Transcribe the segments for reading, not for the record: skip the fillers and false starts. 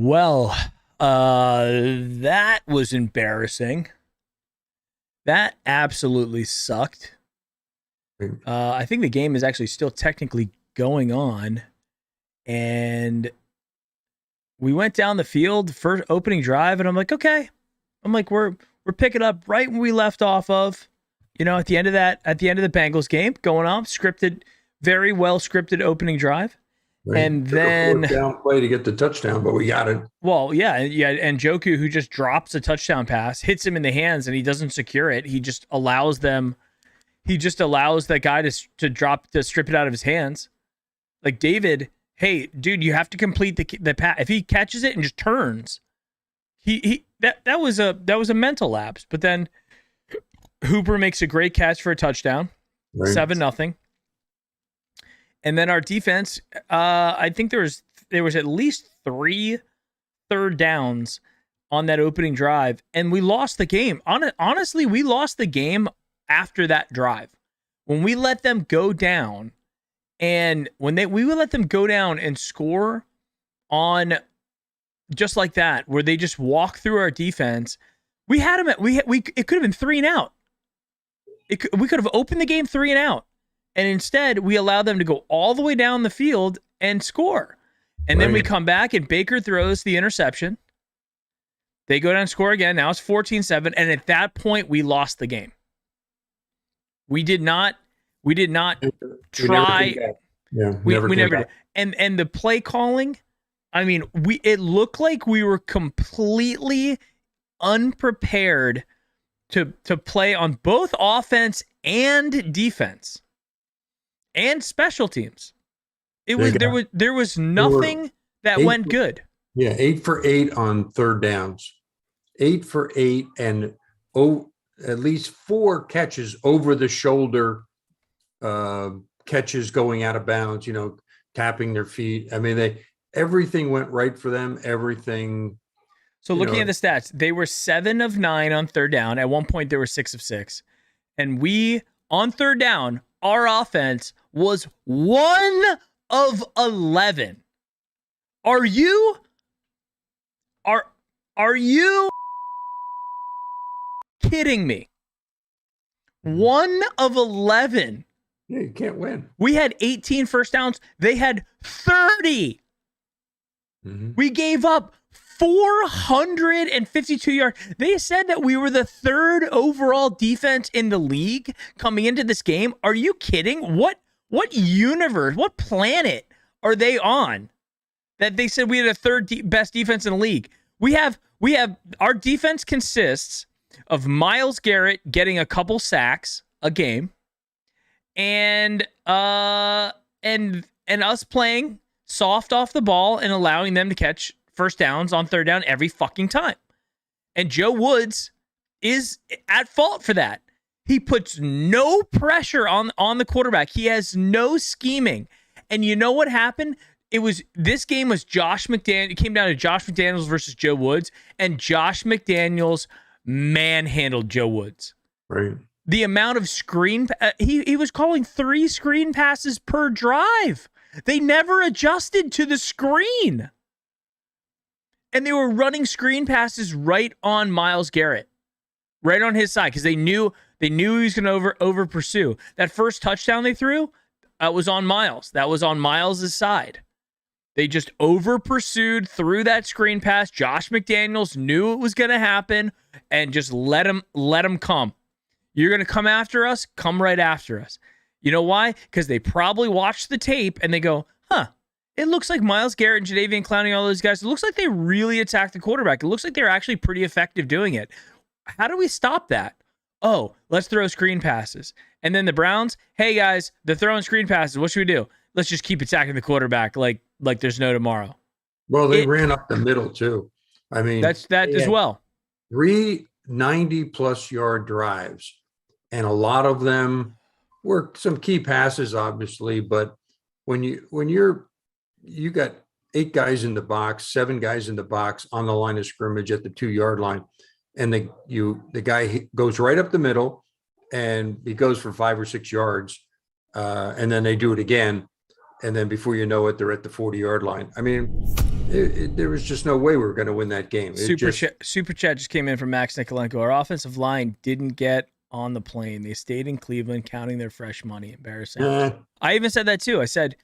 Well, that was embarrassing. That absolutely sucked. I think the game is actually still technically going on. And we went down the field for opening drive, and I'm like, okay. I'm like, we're picking up right when we left off of, at the end of the Bengals game, going off, scripted, very well scripted opening drive. Right. And Took then a down play to get the touchdown, but we got it. Well, yeah, and Joku, who just drops a touchdown pass, hits him in the hands, and he doesn't secure it. He just allows them. He just allows that guy to strip it out of his hands. Like, David, hey, dude, you have to complete the pass. If he catches it and just turns, that was a mental lapse. But then Hooper makes a great catch for a touchdown, Right. 7-0. And then our defense, I think there was at least 3 third downs on that opening drive, and we lost the game. Honestly, we lost the game after that drive. When we let them go down, and we would let them go down and score on just like that, where they just walk through our defense. We had them it could have been 3 and out. We could have opened the game 3 and out. And instead, we allow them to go all the way down the field and score. And then we come back, and Baker throws the interception. They go down and score again. Now it's 14-7. And at that point, we lost the game. We did not try. We never did. And the play calling, I mean, it looked like we were completely unprepared to play on both offense and defense. And special teams. There was nothing that went good. Yeah, 8 for 8 on third downs. 8 for 8 and at least 4 catches over the shoulder, catches going out of bounds, tapping their feet. I mean, everything went right for them. Everything. So looking at the stats, they were 7 of 9 on third down. At one point, they were 6 of 6. And we, on third down, our offense was 1 of 11. Are you kidding me? 1 of 11. Yeah, you can't win. We had 18 first downs. They had 30. Mm-hmm. We gave up 452 yards. They said that we were the 3rd overall defense in the league coming into this game. Are you kidding? What universe, what planet are they on that they said we had a 3rd best defense in the league? We have our defense consists of Myles Garrett getting a couple sacks a game, and us playing soft off the ball and allowing them to catch first downs on third down every fucking time. And Joe Woods is at fault for that. He puts no pressure on the quarterback. He has no scheming. And you know what happened? This game was Josh McDaniels. It came down to Josh McDaniels versus Joe Woods, and Josh McDaniels manhandled Joe Woods. Right. The amount of he was calling 3 screen passes per drive. They never adjusted to the screen. And they were running screen passes right on Myles Garrett, right on his side, because they knew he was going to over pursue. That first touchdown they threw, was on Myles. That was on Myles' side. They just over pursued through that screen pass. Josh McDaniels knew it was going to happen and just let him come. You're going to come after us? Come right after us. You know why? Because they probably watched the tape and they go, it looks like Myles Garrett and Jadeveon Clowney, all those guys, it looks like they really attacked the quarterback. It looks like they're actually pretty effective doing it. How do we stop that? Oh, let's throw screen passes. And then the Browns, hey guys, they're throwing screen passes. What should we do? Let's just keep attacking the quarterback like there's no tomorrow. Well, they ran up the middle too. I mean, that's that as well. 3 90-plus yard drives, and a lot of them were some key passes, obviously. But when you got 8 guys in the box, 7 guys in the box on the line of scrimmage at the 2-yard line, and the guy goes right up the middle, and he goes for 5 or 6 yards, and then they do it again, and then before you know it, they're at the 40-yard line. I mean, There was just no way we were going to win that game. Super chat just came in from Max Nikolenko. Our offensive line didn't get on the plane. They stayed in Cleveland counting their fresh money. Embarrassing. I even said that too. I said,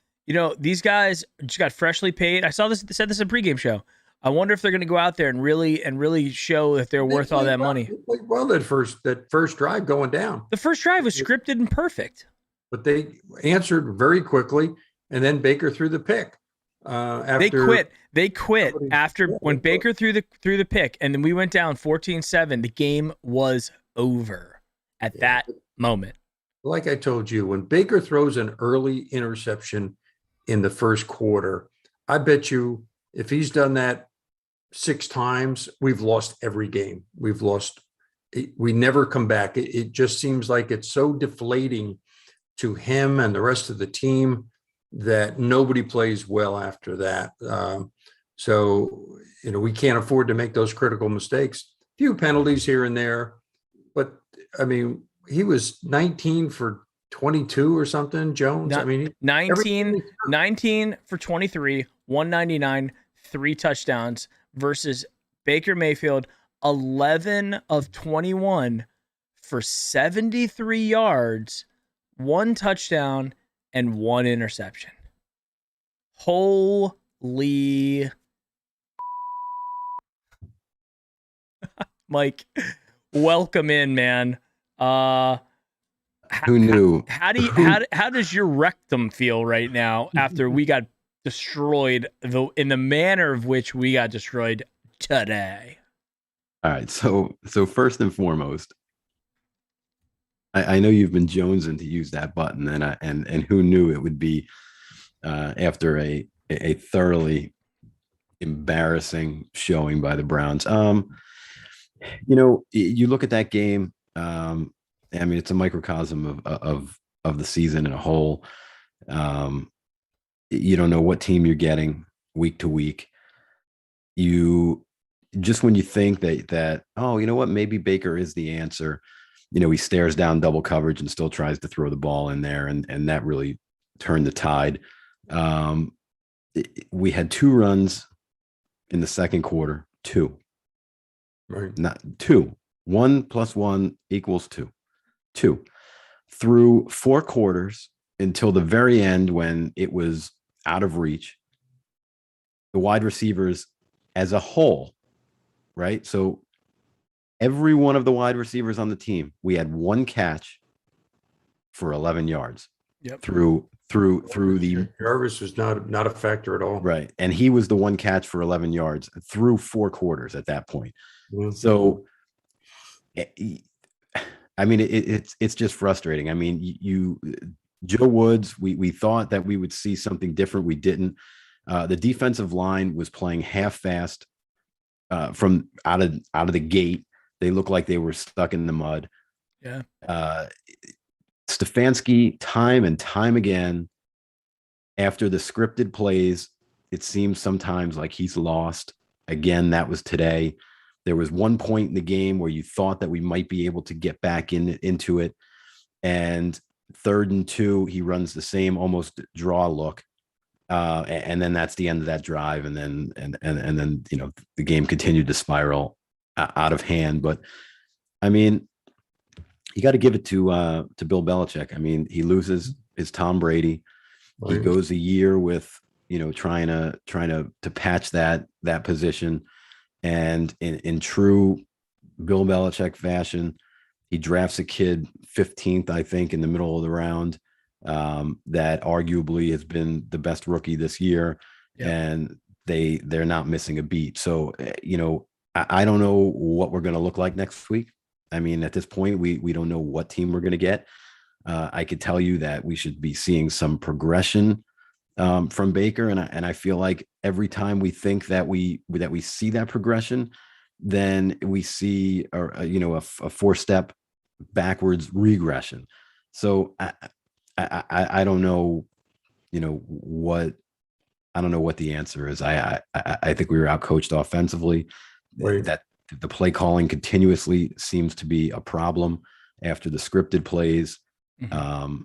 these guys just got freshly paid. I said this in pregame show. I wonder if they're going to go out there and really show that they're worth all that money. They played well that first drive going down. The first drive was scripted and perfect. But they answered very quickly, and then Baker threw the pick. They quit after when Baker threw the pick, and then we went down 14-7. The game was over at that moment. Like I told you, when Baker throws an early interception in the first quarter, I bet you if he's done that 6 times, we've lost every game. We never come back. It just seems like it's so deflating to him and the rest of the team that nobody plays well after that. So we can't afford to make those critical mistakes. Few penalties here and there, but I mean, he was 19 for 22 or something, Jones. 19 for 23, 199, 3 touchdowns versus Baker Mayfield, 11 of 21 for 73 yards, 1 touchdown, and 1 interception. Holy Mike, welcome in, man. Who knew? How does your rectum feel right now after we got destroyed in the manner of which we got destroyed today? All right, so first and foremost, I know you've been jonesing to use that button, and who knew it would be after a thoroughly embarrassing showing by the Browns. You look at that game. I mean, it's a microcosm of the season in a whole. You don't know what team you're getting week to week. You just when you think that oh, you know what, maybe Baker is the answer. He stares down double coverage and still tries to throw the ball in there, and that really turned the tide. We had 2 runs in the second quarter. 2, right? Not 2. 1 + 1 = 2. 2 through 4 quarters until the very end when it was out of reach. The wide receivers as a whole, right? So every one of the wide receivers on the team, we had 1 catch for 11 yards. Yep. Through the Jarvis was not a factor at all. Right. And he was the 1 catch for 11 yards through 4 quarters at that point. Mm-hmm. So I mean, it's just frustrating. I mean, Joe Woods, we thought that we would see something different. We didn't. The defensive line was playing half-fast from out of the gate. They looked like they were stuck in the mud. Yeah. Stefanski, time and time again, after the scripted plays, it seems sometimes like he's lost. Again, that was today. There was one point in the game where you thought that we might be able to get back into it. And 3rd and 2, he runs the same almost draw look. And then that's the end of that drive. And then the game continued to spiral out of hand. But I mean, you got to give it to Bill Belichick. I mean, he loses his Tom Brady. Right. He goes a year with, trying to patch that position. And in true Bill Belichick fashion, he drafts a kid 15th, I think, in the middle of the round, that arguably has been the best rookie this year. Yeah. And they're not missing a beat. So, I don't know what we're going to look like next week. I mean, at this point, we don't know what team we're going to get. I could tell you that we should be seeing some progression from Baker, and I feel like every time we think that we see that progression, then we see a 4-step backwards regression. So I don't know, what the answer is. I think we were outcoached offensively. Right. That the play calling continuously seems to be a problem after the scripted plays. Mm-hmm.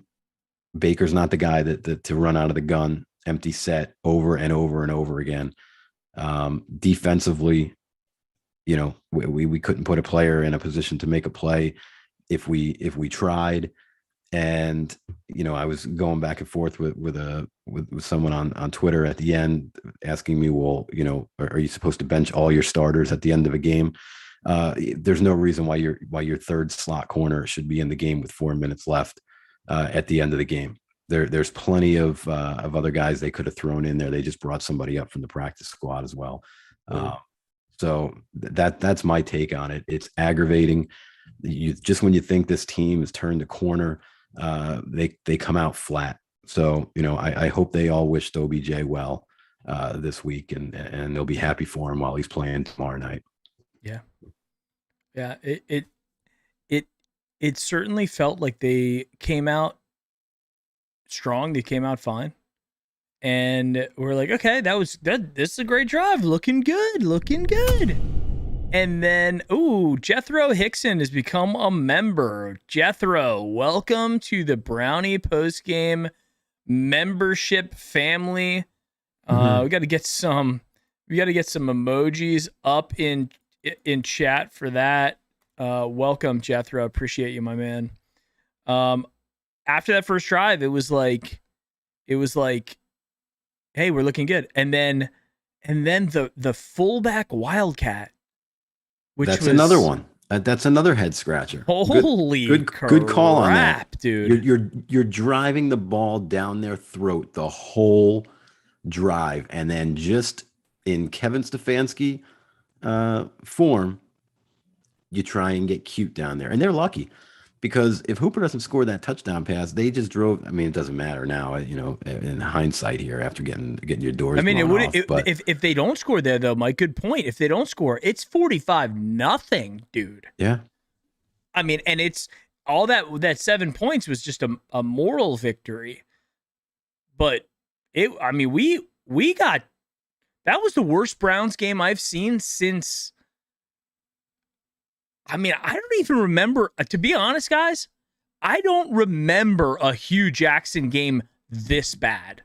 Baker's not the guy that to run out of the gun, empty set over and over and over again. Defensively, you know, we couldn't put a player in a position to make a play if we tried. And, you know, I was going back and forth with someone on Twitter at the end asking me, well, you know, are you supposed to bench all your starters at the end of a game? There's no reason why your third slot corner should be in the game with 4 minutes left at the end of the game. There's plenty of other guys they could have thrown in there. They just brought somebody up from the practice squad as well. So that's my take on it. It's aggravating. Just when you think this team has turned a corner, they come out flat. So, you know, I hope they all wished OBJ well this week, and they'll be happy for him while he's playing tomorrow night. Yeah. It certainly felt like they came out strong. They came out fine. And we're like, okay, this is a great drive. Looking good. And then, Jethro Hickson has become a member. Jethro, welcome to the Brownie Postgame membership family. We got to get some emojis up in chat for that. Welcome, Jethro. Appreciate you, my man. After that first drive, it was like, hey, we're looking good. And then the fullback wildcat, which that's was another one. That's another head scratcher. Holy good call on that, dude. You're driving the ball down their throat the whole drive, and then just in Kevin Stefanski form, you try and get cute down there, and they're lucky. Because if Hooper doesn't score that touchdown pass, they just drove. I mean, it doesn't matter now, you know, in hindsight here after getting your doors. I mean, blown off, if they don't score there, though, Mike, good point. If they don't score, it's 45-0, dude. Yeah. I mean, and it's all that 7 points was just a moral victory. But we got, that was the worst Browns game I've seen since. I mean, I don't even remember, to be honest, guys, I don't remember a Hugh Jackson game this bad.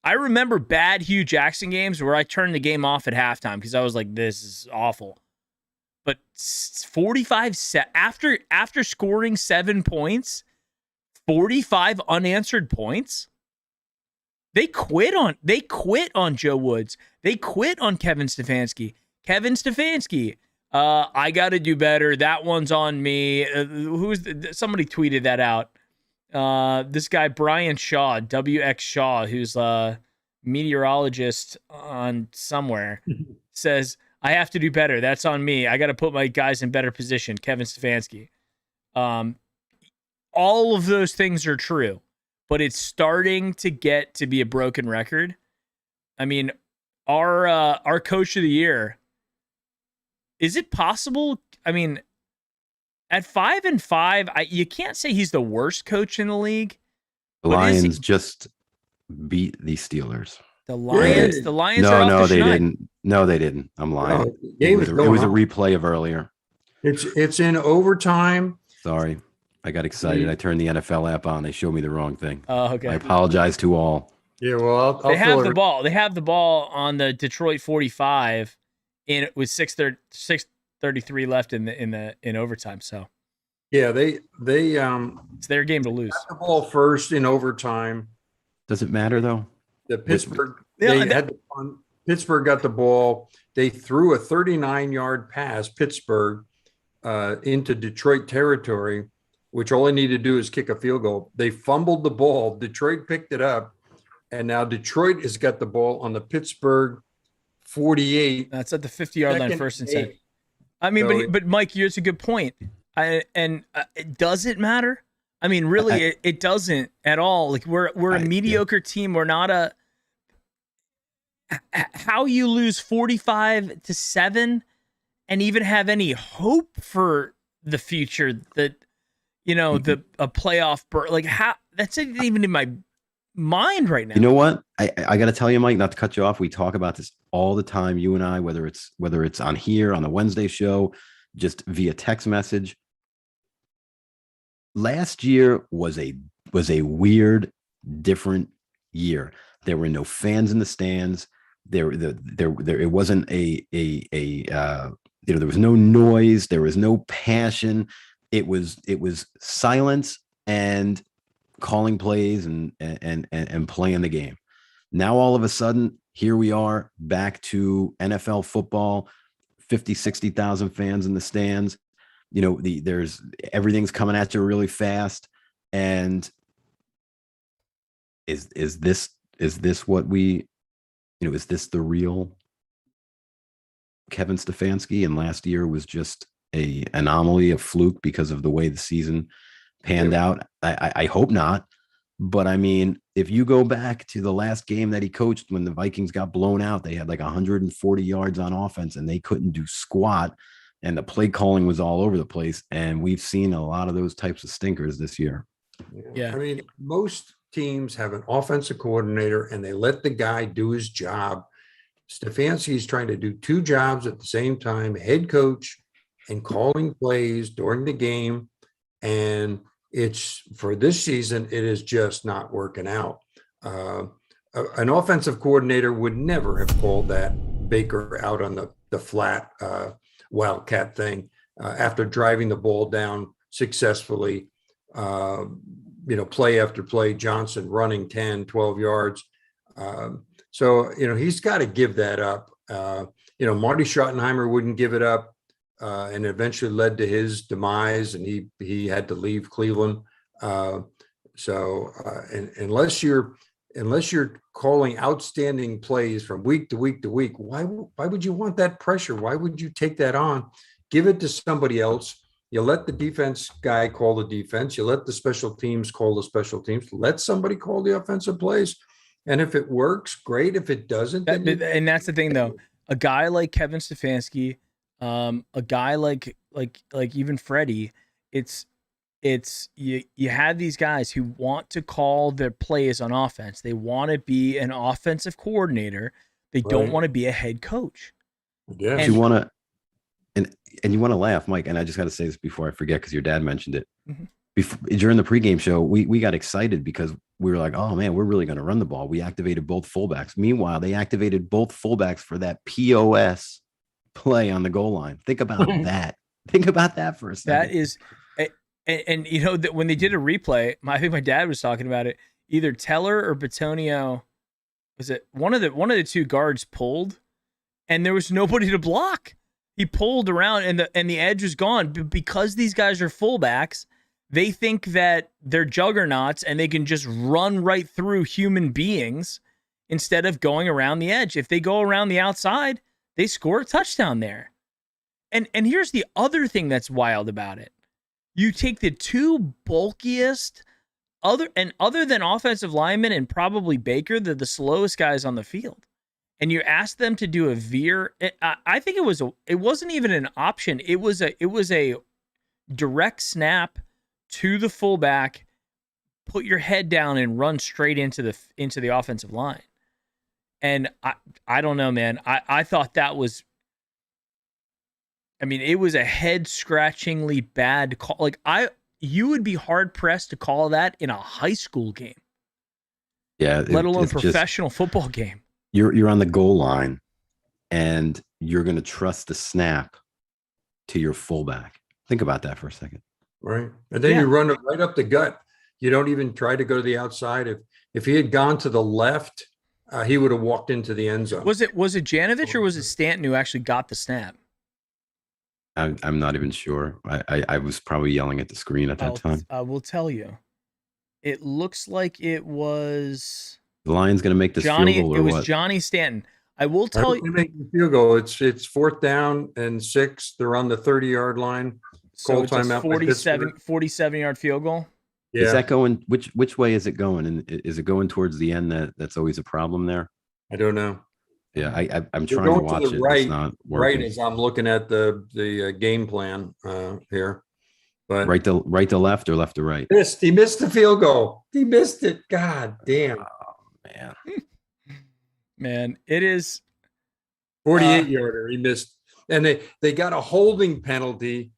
I remember bad Hugh Jackson games where I turned the game off at halftime because I was like, this is awful. But 45 after scoring 7 points, 45 unanswered points. They quit on Joe Woods. They quit on Kevin Stefanski. I got to do better. That one's on me. Somebody tweeted that out. This guy, Brian Shaw, WX Shaw, who's a meteorologist on somewhere, says, I have to do better. That's on me. I got to put my guys in better position. Kevin Stefanski. All of those things are true, but it's starting to get to be a broken record. I mean, our coach of the year, is it possible? I mean, at 5-5, you can't say he's the worst coach in the league. The Lions just beat the Steelers. The Lions are off the they schneid. didn't. No, they didn't. I'm lying. It was a replay of earlier. It's in overtime. Sorry, I got excited. I turned the NFL app on. They showed me the wrong thing. Oh, okay. I apologize to all. Yeah, well, they have the ball. They have the ball on the Detroit 45. With 6:33 left in overtime. So yeah, they it's their game to lose. Got the ball first in overtime. Does it matter though? The Pittsburgh Pittsburgh got the ball. They threw a 39-yard pass, Pittsburgh, into Detroit territory, which all they needed to do is kick a field goal. They fumbled the ball. Detroit picked it up, and now Detroit has got the ball on the Pittsburgh 48. That's at the 50-yard line, first and 10. I mean, but Mike, here's a good point. Does it matter? I mean, really, it doesn't at all. Like we're a mediocre team. We're not a. How you lose 45-7 and even have any hope for the future that a playoff like how that's not even in my mind right now. You know what? I got to tell you, Mike, not to cut you off. We talk about this all the time, you and I, whether it's on here on the Wednesday show, just via text message. Last year was a weird, different year. There were no fans in the stands. it wasn't there was no noise, there was no passion. It was silence and calling plays and playing the game. Now all of a sudden, here we are back to NFL football, 50, 60,000 fans in the stands. There's everything's coming at you really fast. And is this what we, is this the real Kevin Stefanski? And last year was just a anomaly, a fluke because of the way the season panned out. I hope not. But I mean, if you go back to the last game that he coached when the Vikings got blown out, they had like 140 yards on offense and they couldn't do squat. And the play calling was all over the place. And we've seen a lot of those types of stinkers this year. Yeah. I mean, most teams have an offensive coordinator and they let the guy do his job. Stefanski's trying to do two jobs at the same time, head coach and calling plays during the game. And it's for this season, it is just not working out. An offensive coordinator would never have called that Baker out on the flat wildcat thing after driving the ball down successfully, play after play, Johnson running 10, 12 yards. So he's got to give that up. Marty Schottenheimer wouldn't give it up. And eventually led to his demise, and he had to leave Cleveland. And unless you're calling outstanding plays from week to week to week, why would you want that pressure? Why would you take that on? Give it to somebody else. You let the defense guy call the defense. You let the special teams call the special teams. Let somebody call the offensive plays. And if it works, great. If it doesn't, and that's the thing, though. A guy like Kevin Stefanski. A guy like even Freddie, it's you have these guys who want to call their plays on offense. They want to be an offensive coordinator. They don't want to be a head coach. Yeah. And you want to, and you want to laugh, Mike. And I just got to say this before I forget, because your dad mentioned it. Mm-hmm. During the pregame show, we got excited because we were like, oh man, we're really going to run the ball. We activated both fullbacks. Meanwhile, they activated both fullbacks for that POS play on the goal line. Think about that. Think about that for a second. That is, and that when they did a replay, I think my dad was talking about it. Either Teller or Bitonio, was it one of the two guards pulled, and there was nobody to block. He pulled around, and the edge was gone. Because these guys are fullbacks, they think that they're juggernauts and they can just run right through human beings instead of going around the edge. If they go around the outside, they score a touchdown there. And here's the other thing that's wild about it. You take the two bulkiest, other than offensive linemen and probably Baker, they're the slowest guys on the field. And you ask them to do a veer. I think it wasn't even an option. It was a direct snap to the fullback, put your head down and run straight into the offensive line. And I don't know, man. I thought that was, it was a head-scratchingly bad call. Like, you would be hard-pressed to call that in a high school game. Yeah. Let alone professional football game. You're on the goal line, and you're going to trust the snap to your fullback. Think about that for a second. Right. And then you run it right up the gut. You don't even try to go to the outside. If he had gone to the left, he would have walked into the end zone. Was it Janovich or was it Stanton who actually got the snap? I'm not even sure. I was probably yelling at the screen at that time. I will tell you. It looks like it was the Lions going to make this field goal, or it was what? Johnny Stanton. I will tell you. Make the field goal. It's fourth down and 6. They're on the 30-yard line. So it's a 47-yard field goal. Yeah. Is that going? Which way is it going? And is it going towards the end? That's always a problem there. I don't know. Yeah, I'm trying to watch it. Right, it's not working. Right as I'm looking at the game plan here, but right to left or left to right. He missed the field goal. He missed it. God damn. Oh, man. Man, it is 48-yarder. He missed, and they got a holding penalty.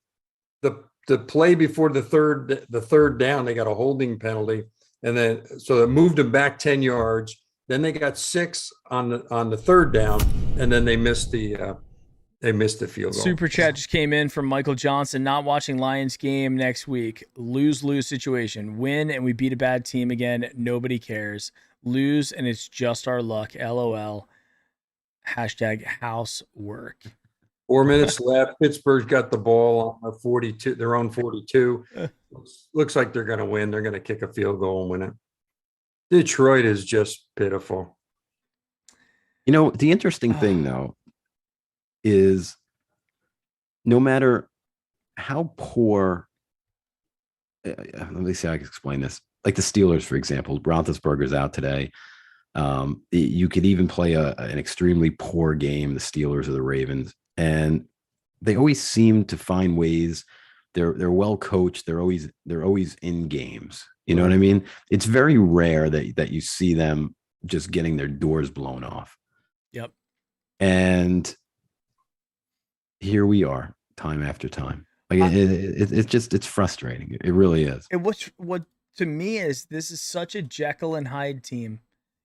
The play before the third down, they got a holding penalty, and then so it moved him back 10 yards. Then they got 6 on the third down, and then they missed the field goal. Super chat just came in from Michael Johnson. Not watching Lions game next week. Lose situation. Win and we beat a bad team again. Nobody cares. Lose and it's just our luck. LOL. Hashtag housework. 4 minutes left. Pittsburgh's got the ball on their own 42. Looks like they're going to win. They're going to kick a field goal and win it. Detroit is just pitiful. You know, the interesting thing, though, is no matter how poor, let me see how I can explain this. Like the Steelers, for example, Roethlisberger's out today. You could even play an extremely poor game, the Steelers or the Ravens, and they always seem to find ways. They're well coached. They're always in games. You know what I mean? It's very rare that you see them just getting their doors blown off. Yep. And here we are, time after time. Like it's frustrating. It really is. And what to me is this is such a Jekyll and Hyde team.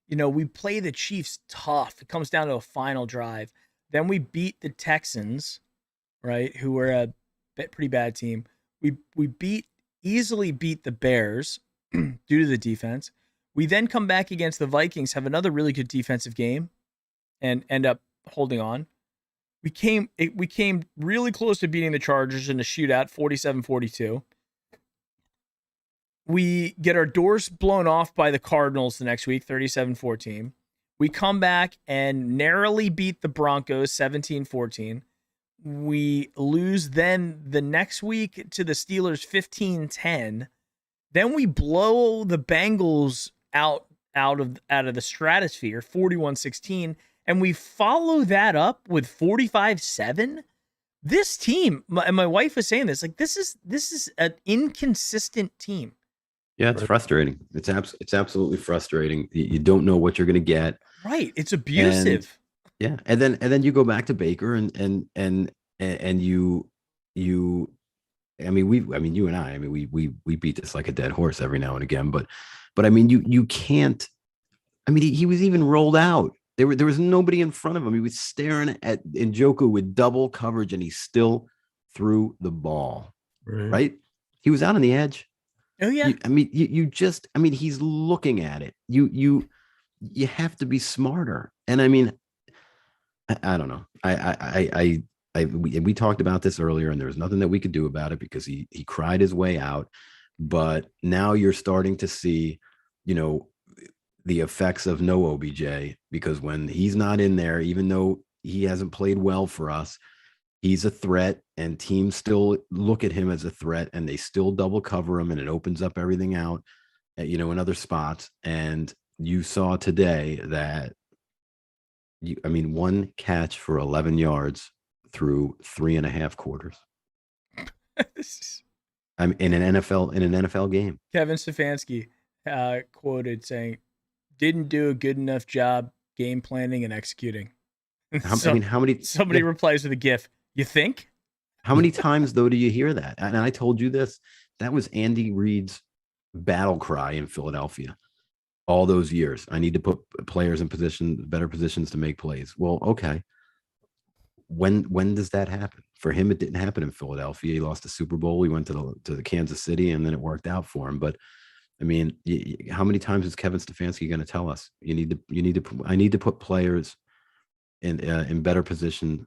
You know, we play the Chiefs tough. It comes down to a final drive. Then we beat the Texans, right? Who were a pretty bad team. We easily beat the Bears due to the defense. We then come back against the Vikings, have another really good defensive game, and end up holding on. We came really close to beating the Chargers in a shootout, 47-42. We get our doors blown off by the Cardinals the next week, 37-14. We come back and narrowly beat the Broncos, 17-14. We lose then the next week to the Steelers, 15-10. Then we blow the Bengals out of the stratosphere, 41-16. And we follow that up with 45-7. This team, and my wife was saying this, like this is an inconsistent team. Yeah, it's frustrating. It's absolutely frustrating. You don't know what you're going to get. Right. It's abusive. And then you go back to Baker and you I mean you and I mean we beat this like a dead horse every now and again, but I mean you can't. I mean he was even rolled out. There was nobody in front of him. He was staring at Njoku with double coverage, and he still threw the ball. Right? He was out on the edge. Oh yeah. He's looking at it. You have to be smarter. And I mean, I don't know. We talked about this earlier, and there was nothing that we could do about it because he cried his way out. But now you're starting to see, you know, the effects of no OBJ, because when he's not in there, even though he hasn't played well for us, he's a threat, and teams still look at him as a threat, and they still double cover him, and it opens up everything out, you know, in other spots. And you saw today that one catch for 11 yards through 3.5 quarters. I'm in an NFL game. Kevin Stefanski quoted saying, "Didn't do a good enough job game planning and executing." Somebody replies with a GIF. You think? How many times though do you hear that? And I told you this. That was Andy Reid's battle cry in Philadelphia all those years. I need to put players in better positions to make plays. Well, okay. When does that happen? For him, it didn't happen in Philadelphia. He lost the Super Bowl. He went to the Kansas City, and then it worked out for him. But I mean, how many times is Kevin Stefanski going to tell us I need to put players in better position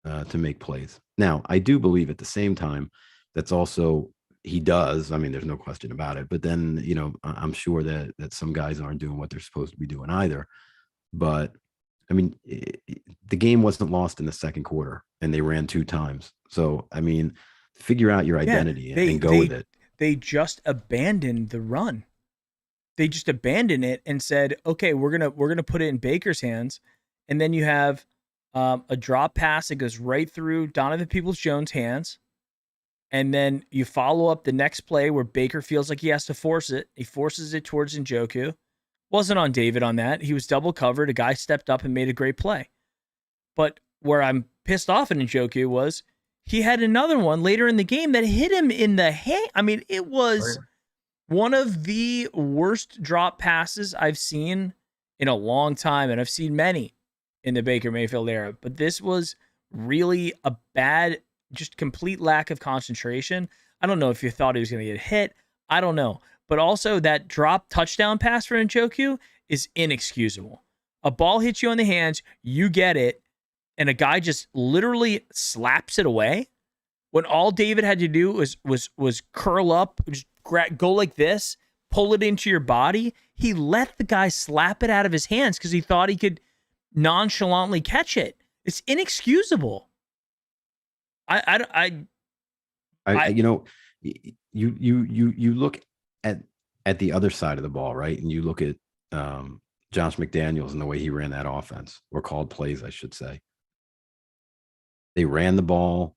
to make plays? Now, I do believe at the same time that's also he does. I mean, there's no question about it. But then, you know, I'm sure that some guys aren't doing what they're supposed to be doing either. But I mean, the game wasn't lost in the second quarter, and they ran 2 times. So, I mean, figure out your identity and go with it. They just abandoned the run. They just abandoned it and said, "Okay, we're gonna put it in Baker's hands," and then you have a drop pass that goes right through Donovan Peoples-Jones' hands, and then you follow up the next play where Baker feels like he has to force it. He forces it towards Njoku. Wasn't on David on that. He was double covered. A guy stepped up and made a great play. But where I'm pissed off at Njoku was he had another one later in the game that hit him in the hand. I mean, it was one of the worst drop passes I've seen in a long time, and I've seen many in the Baker Mayfield era, but this was really a bad, just complete lack of concentration. I don't know if you thought he was going to get hit. I don't know. But also that drop touchdown pass for Njoku is inexcusable. A ball hits you on the hands, you get it, and a guy just literally slaps it away when all David had to do was curl up, just go like this, pull it into your body. He let the guy slap it out of his hands because he thought he could nonchalantly catch it. It's inexcusable. You look at the other side of the ball, right? And you look at Josh McDaniels and the way he ran that offense, or called plays, I should say. They ran the ball,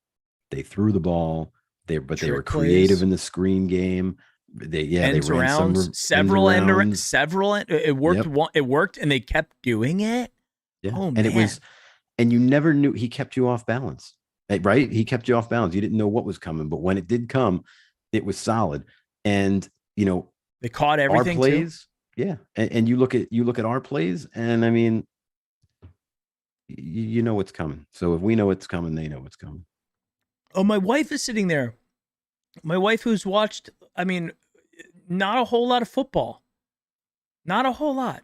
they threw the ball, they were creative plays in the screen game. They ran several. It worked. Yep. It worked, and they kept doing it. Yeah, Oh, and man. and you never knew. He kept you off balance, right? He kept you off balance. You didn't know what was coming, but when it did come, it was solid. And they caught everything. Our plays, too. Yeah. And you look at our plays, and I mean, you know what's coming. So if we know it's coming, they know what's coming. Oh, my wife is sitting there. My wife, who's watched, I mean, not a whole lot of football. Not a whole lot.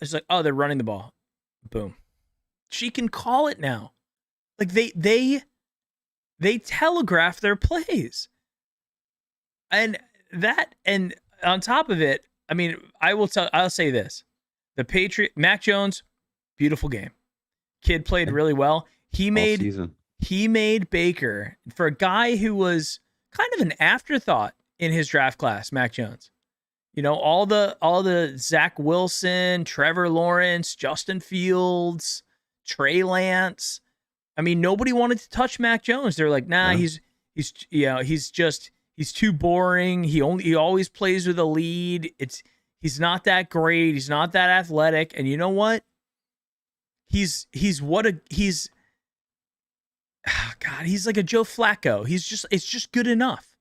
It's like, oh, they're running the ball. Boom. She can call it now. Like they telegraph their plays. And on top of it, I mean, I'll say this. Mac Jones, beautiful game. Kid played really well. He made Baker, for a guy who was kind of an afterthought in his draft class, Mac Jones. All the Zach Wilson, Trevor Lawrence, Justin Fields, Trey Lance. I mean, nobody wanted to touch Mac Jones. They're like, nah, he's too boring. He always plays with a lead. He's not that great. He's not that athletic. And you know what? He's like a Joe Flacco. It's just good enough,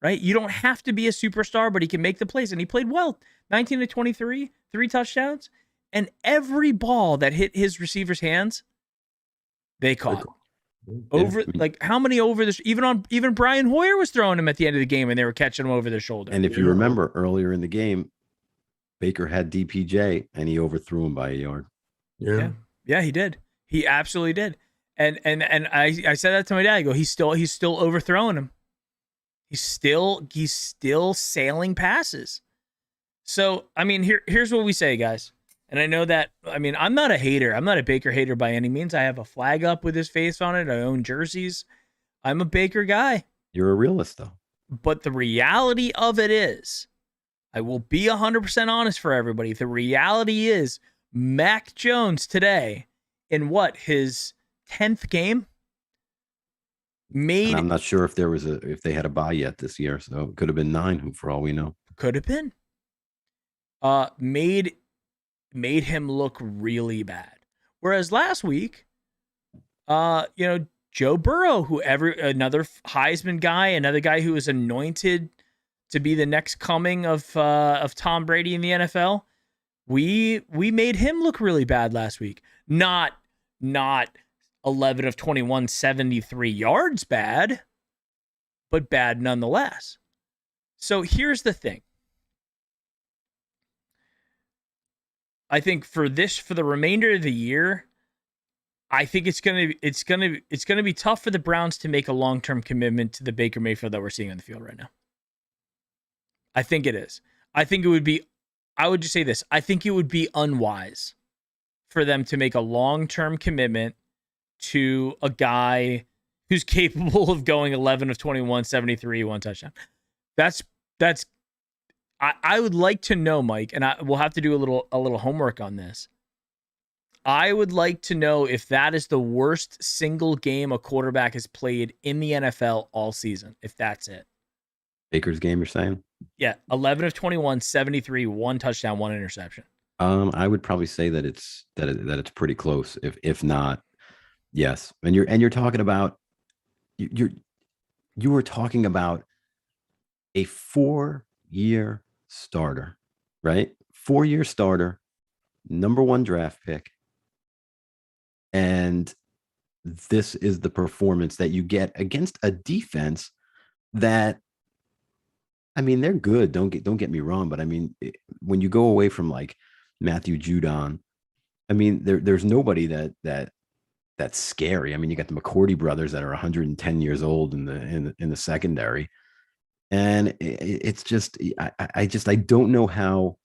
right? You don't have to be a superstar, but he can make the plays, and he played well. 19 to 23, 3 touchdowns, and every ball that hit his receivers' hands, they caught. Like how many over this? Even Brian Hoyer was throwing him at the end of the game, and they were catching him over their shoulder. And if you remember earlier in the game, Baker had DPJ, and he overthrew him by a yard. Yeah, he did. He absolutely did. And I said that to my dad. I go, he's still overthrowing him. He's still sailing passes. So I mean, here's what we say, guys. And I know that, I mean, I'm not a hater. I'm not a Baker hater by any means. I have a flag up with his face on it. I own jerseys. I'm a Baker guy. You're a realist, though. But the reality of it is, I will be 100% honest for everybody. The reality is, Mac Jones today, in his 10th game, and I'm not sure if they had a bye yet this year, so it could have been 9, for all we know. Could have been. Made him look really bad. Whereas last week, Joe Burrow, another Heisman guy, another guy who was anointed to be the next coming of Tom Brady in the NFL, we made him look really bad last week. Not 11 of 21, 73 yards bad, but bad nonetheless. So here's the thing. I think for the remainder of the year, I think it's gonna be tough for the Browns to make a long-term commitment to the Baker Mayfield that we're seeing on the field right now. I think it is. I would just say this. I think it would be unwise for them to make a long-term commitment to a guy who's capable of going 11 of 21, 73, 1 touchdown. I would like to know, Mike, and we'll have to do a little homework on this. I would like to know if that is the worst single game a quarterback has played in the NFL all season, if that's it. Baker's game, you're saying? Yeah, 11 of 21, 73, 1 touchdown, 1 interception. I would probably say that it's pretty close, if not, yes. And you're talking about you were talking about a 4-year starter, right? 4-year starter number 1 draft pick. And this is the performance that you get against a defense that, I mean, they're good. Don't get me wrong, but I mean, when you go away from like Matthew Judon, I mean, there's nobody that's scary. I mean, you got the McCourty brothers that are 110 years old in the secondary, and it's just I don't know how.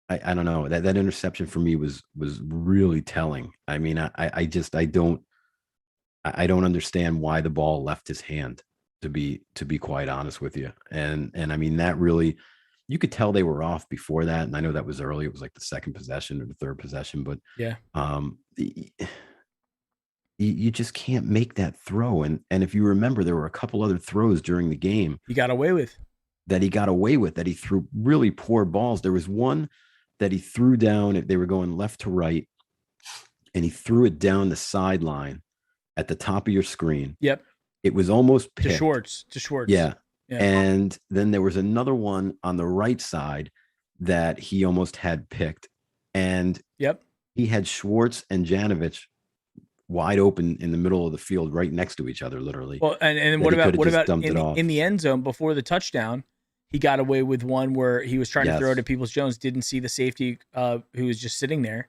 I don't know, that interception for me was really telling. I mean, I don't understand why the ball left his hand, to be quite honest with you. And I mean, that really, you could tell they were off before that. And I know that was early. It was like the second possession or the third possession, but yeah, you just can't make that throw. And if you remember, there were a couple other throws during the game he got away with, that he threw really poor balls. There was one that he threw down. They were going left to right, and he threw it down the sideline at the top of your screen. Yep. It was almost picked. To Schwartz. Yeah. And then there was another one on the right side that he almost had picked. And yep, he had Schwartz and Janovich wide open in the middle of the field, right next to each other, literally. Well, and what about in the end zone before the touchdown? He got away with one where he was trying to throw to Peoples-Jones, didn't see the safety who was just sitting there,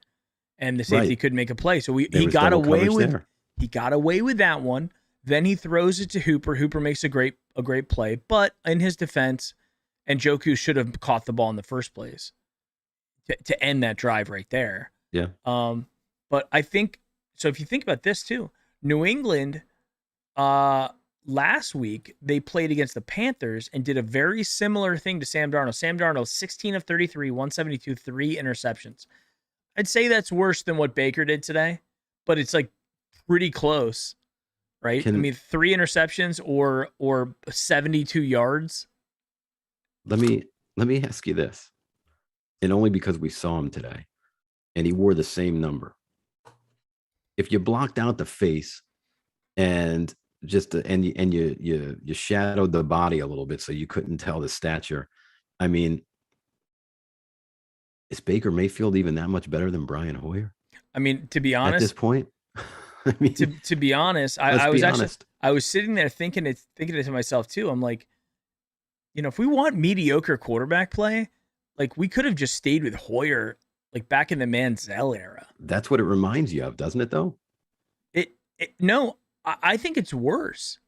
and the safety couldn't make a play. So he got away with that one. Then he throws it to Hooper. Hooper makes a great play, but in his defense, Njoku should have caught the ball in the first place to end that drive right there. Yeah. But I think so. If you think about this too, New England, last week they played against the Panthers and did a very similar thing to Sam Darnold. Sam Darnold, 16 of 33, 172, 3 interceptions. I'd say that's worse than what Baker did today, but it's like pretty close, right? I mean, 3 interceptions or 72 yards. Let me ask you this, and only because we saw him today, and he wore the same number. If you blocked out the face and you shadowed the body a little bit so you couldn't tell the stature, I mean, is Baker Mayfield even that much better than Brian Hoyer? I mean, to be honest, at this point, I mean, to be honest, I was sitting there thinking it to myself too. I'm like, if we want mediocre quarterback play, like we could have just stayed with Hoyer, like back in the Manziel era. That's what it reminds you of, doesn't it? Though. No, I think it's worse.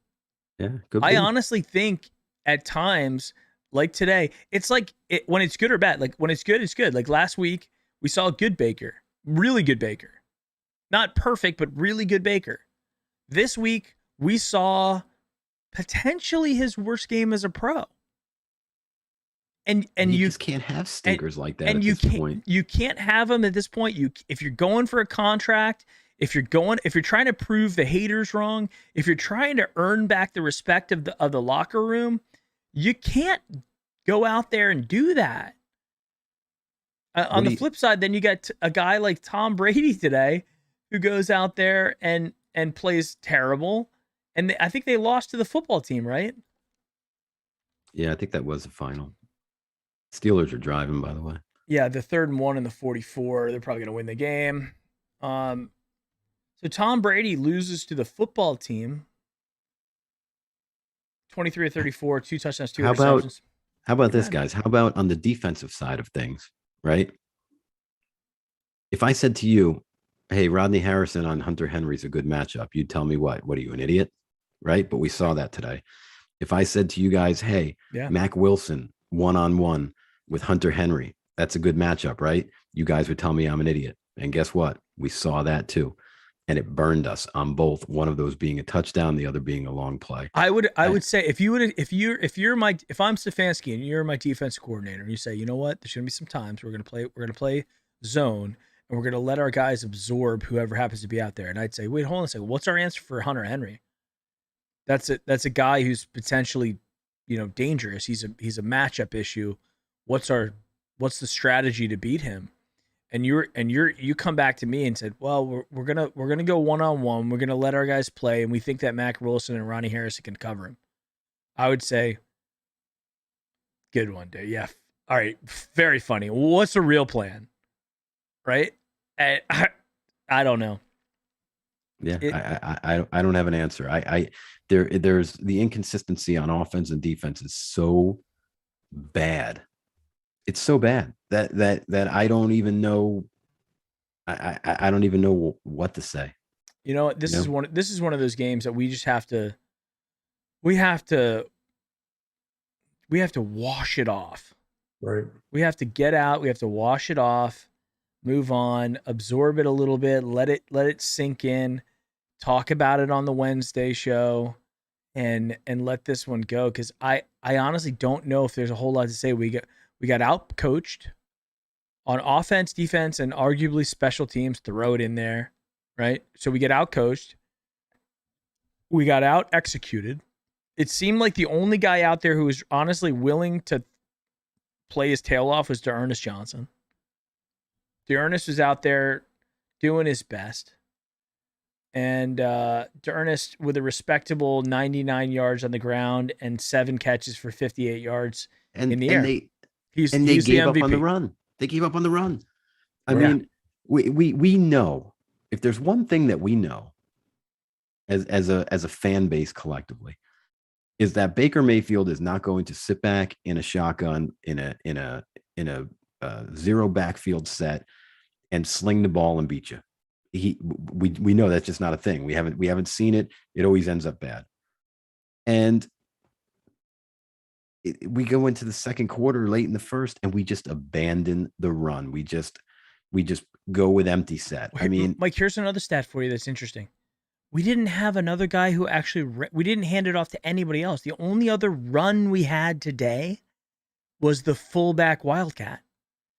Yeah, I honestly think at times, like today, it's like when it's good or bad. Like when it's good, it's good. Like last week, we saw a good Baker, really good Baker. Not perfect, but really good Baker. This week, we saw potentially his worst game as a pro. And you just can't have stinkers like that. And you can't have them at this point. If you're going for a contract, if you're trying to prove the haters wrong, if you're trying to earn back the respect of the locker room, you can't go out there and do that. On the flip side, then you got a guy like Tom Brady today who goes out there and plays terrible. And I think they lost to the football team, right? Yeah, I think that was the final. Steelers are driving, by the way. Yeah, the 3rd and 1 in the 44. They're probably going to win the game. So Tom Brady loses to the football team. 23 of 34, 2 touchdowns, 2 interceptions. How about this, guys? How about on the defensive side of things, right? If I said to you, hey, Rodney Harrison on Hunter Henry's a good matchup, you'd tell me what? What are you, an idiot? Right? But we saw that today. If I said to you guys, hey, Mac Wilson, one-on-one with Hunter Henry, that's a good matchup, right? You guys would tell me I'm an idiot. And guess what? We saw that too. And it burned us on both, one of those being a touchdown, the other being a long play. I would say if I'm Stefanski and you're my defense coordinator, and you say, you know what, there's gonna be some times we're gonna play zone and we're gonna let our guys absorb whoever happens to be out there. And I'd say, wait, hold on a second, what's our answer for Hunter Henry? That's a guy who's potentially, dangerous. He's a matchup issue. What's the strategy to beat him? And you come back to me and said, well, we're gonna go one-on-one. We're gonna let our guys play, and we think that Mac Wilson and Ronnie Harrison can cover him. I would say, good one, dude. Yeah. All right. Very funny. What's the real plan? right? I don't know. Yeah, I don't have an answer. There's the inconsistency on offense and defense is so bad. It's so bad that I don't even know. I don't even know what to say. You know, this is one of those games that we just have to wash it off. Right. We have to get out. We have to wash it off, move on, absorb it a little bit, let it sink in, talk about it on the Wednesday show, and let this one go. Because I honestly don't know if there's a whole lot to say. We got out coached on offense, defense, and arguably special teams. Throw it in there, right? So we get out coached. We got out executed. It seemed like the only guy out there who was honestly willing to play his tail off was D'Ernest Johnson. D'Ernest was out there doing his best. And D'Ernest with a respectable 99 yards on the ground and 7 catches for 58 yards in the air. They he's gave the up on the MVP. run. They gave up on the run. I mean, we know, if there's one thing that we know as a fan base collectively, is that Baker Mayfield is not going to sit back in a shotgun in a zero backfield set and sling the ball and beat you. We know that's just not a thing. We haven't seen it. It always ends up bad. And we go into the second quarter late in the first, and we just abandon the run. We just go with empty set. I mean, Mike, here's another stat for you that's interesting. We didn't have another guy who actually we didn't hand it off to anybody else. The only other run we had today was the fullback Wildcat.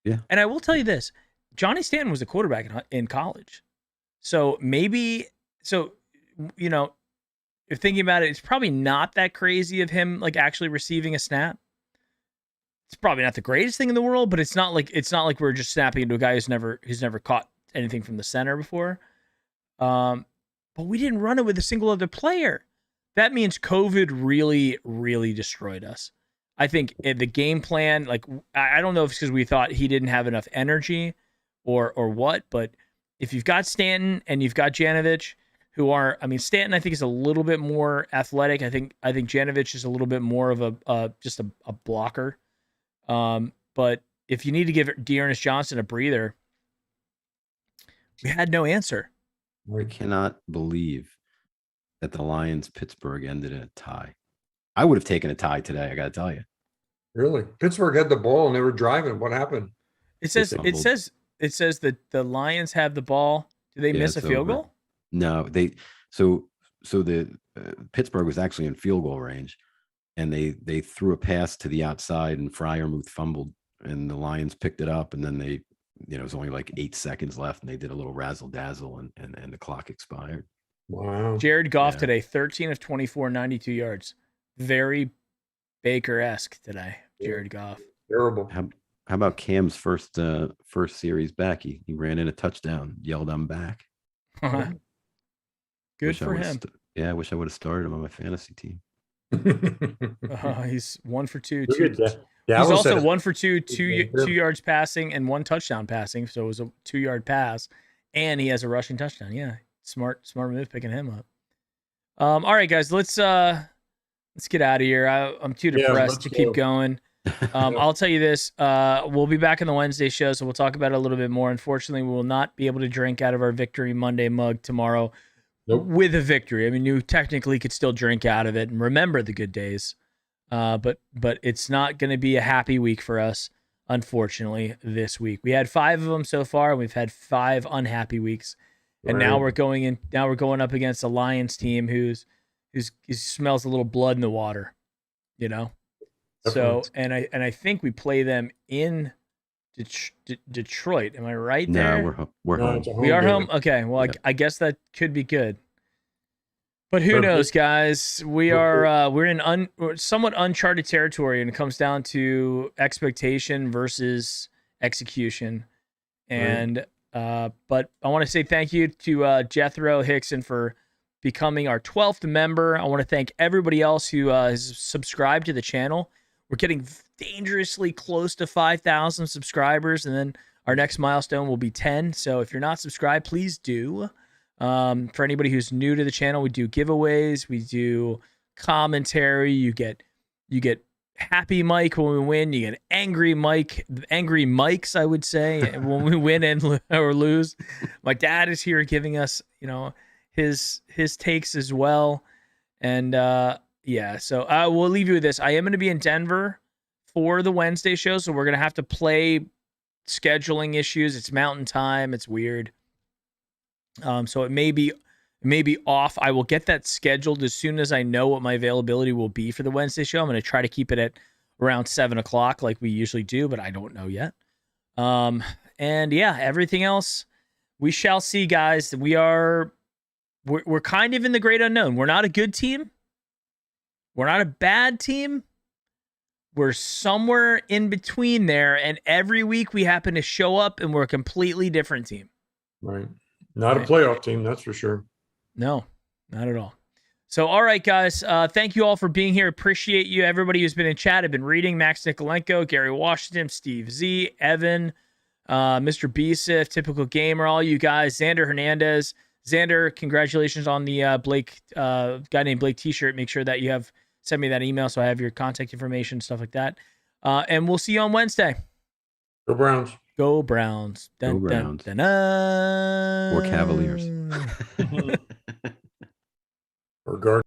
Yeah. And I will tell you this, Johnny Stanton was a quarterback in college. So maybe, you know, if thinking about it, it's probably not that crazy of him like actually receiving a snap. It's probably not the greatest thing in the world, but it's not like we're just snapping into a guy who's never caught anything from the center before. But we didn't run it with a single other player. That means COVID really, really destroyed us. I think the game plan, like, I don't know if it's because we thought he didn't have enough energy or what, but if you've got Stanton and you've got Janovich, Stanton I think is a little bit more athletic. I think Janovich is a little bit more of a blocker. But if you need to give D'Ernest Johnson a breather, we had no answer. I cannot believe that the Lions-Pittsburgh ended in a tie. I would have taken a tie today, I got to tell you. Really? Pittsburgh had the ball and they were driving. What happened? It says that the Lions have the ball. Did they miss a field goal? No, so the Pittsburgh was actually in field goal range, and they threw a pass to the outside, and Freiermuth fumbled, and the Lions picked it up, and then it was only like 8 seconds left, and they did a little razzle dazzle, and the clock expired. Wow. Jared Goff today, 13 of 24, 92 yards. Very Baker-esque today, Jared Goff. Terrible. How about Cam's first series back? He ran in a touchdown, yelled, "I'm back." Good for him. I wish I would have started him on my fantasy team. He's 1 for 2. Yeah, he's also 1 for 2, 2 yards passing and 1 touchdown passing. So it was a 2-yard pass, and he has a rushing touchdown. Yeah, smart move picking him up. All right, guys, let's get out of here. I'm too depressed to keep going. I'll tell you this. We'll be back on the Wednesday show, so we'll talk about it a little bit more. Unfortunately, we will not be able to drink out of our Victory Monday mug tomorrow. Nope. With a victory. I mean, you technically could still drink out of it and remember the good days. But it's not going to be a happy week for us, unfortunately, this week. We had 5 of them so far, and we've had 5 unhappy weeks. And now we're going up against a Lions team who smells a little blood in the water, you know? Definitely. So, and I think we play them in Detroit. Am I right there? No, we're home. We are home? Okay, well, yeah. I guess that could be good. But who knows, guys? We're in somewhat uncharted territory, and it comes down to expectation versus execution. And but I want to say thank you to Jethro Hickson for becoming our 12th member. I want to thank everybody else who has subscribed to the channel. We're getting dangerously close to 5,000 subscribers, and then Our next milestone will be 10. So if you're not subscribed, please do. For anybody who's new to the channel, we do giveaways, we do commentary. You get happy Mike when we win. You get angry mics, I would say, when we win or lose. My dad is here giving us, his takes as well. And yeah, so we'll leave you with this. I am going to be in Denver for the Wednesday show, so we're going to have to play scheduling issues. It's mountain time. It's weird. So it may be off. I will get that scheduled as soon as I know what my availability will be for the Wednesday show. I'm going to try to keep it at around 7:00 like we usually do, but I don't know yet. And yeah, everything else we shall see, guys. We're kind of in the great unknown. We're not a good team. We're not a bad team. We're somewhere in between there, and every week we happen to show up and we're a completely different team. Right. Not a playoff team, that's for sure. No, not at all. So, all right, guys. Thank you all for being here. Appreciate you. Everybody who's been in chat. I've been reading Max Nikolenko, Gary Washington, Steve Z, Evan, Mr. Bisif, Typical Gamer, all you guys. Xander Hernandez. Xander, congratulations on the Blake guy named Blake t-shirt. Make sure that you send me that email so I have your contact information, stuff like that. And we'll see you on Wednesday. Go Browns. Go Browns. Dun, Go Browns. Dun, dun, dun. Or Cavaliers. Or Guard.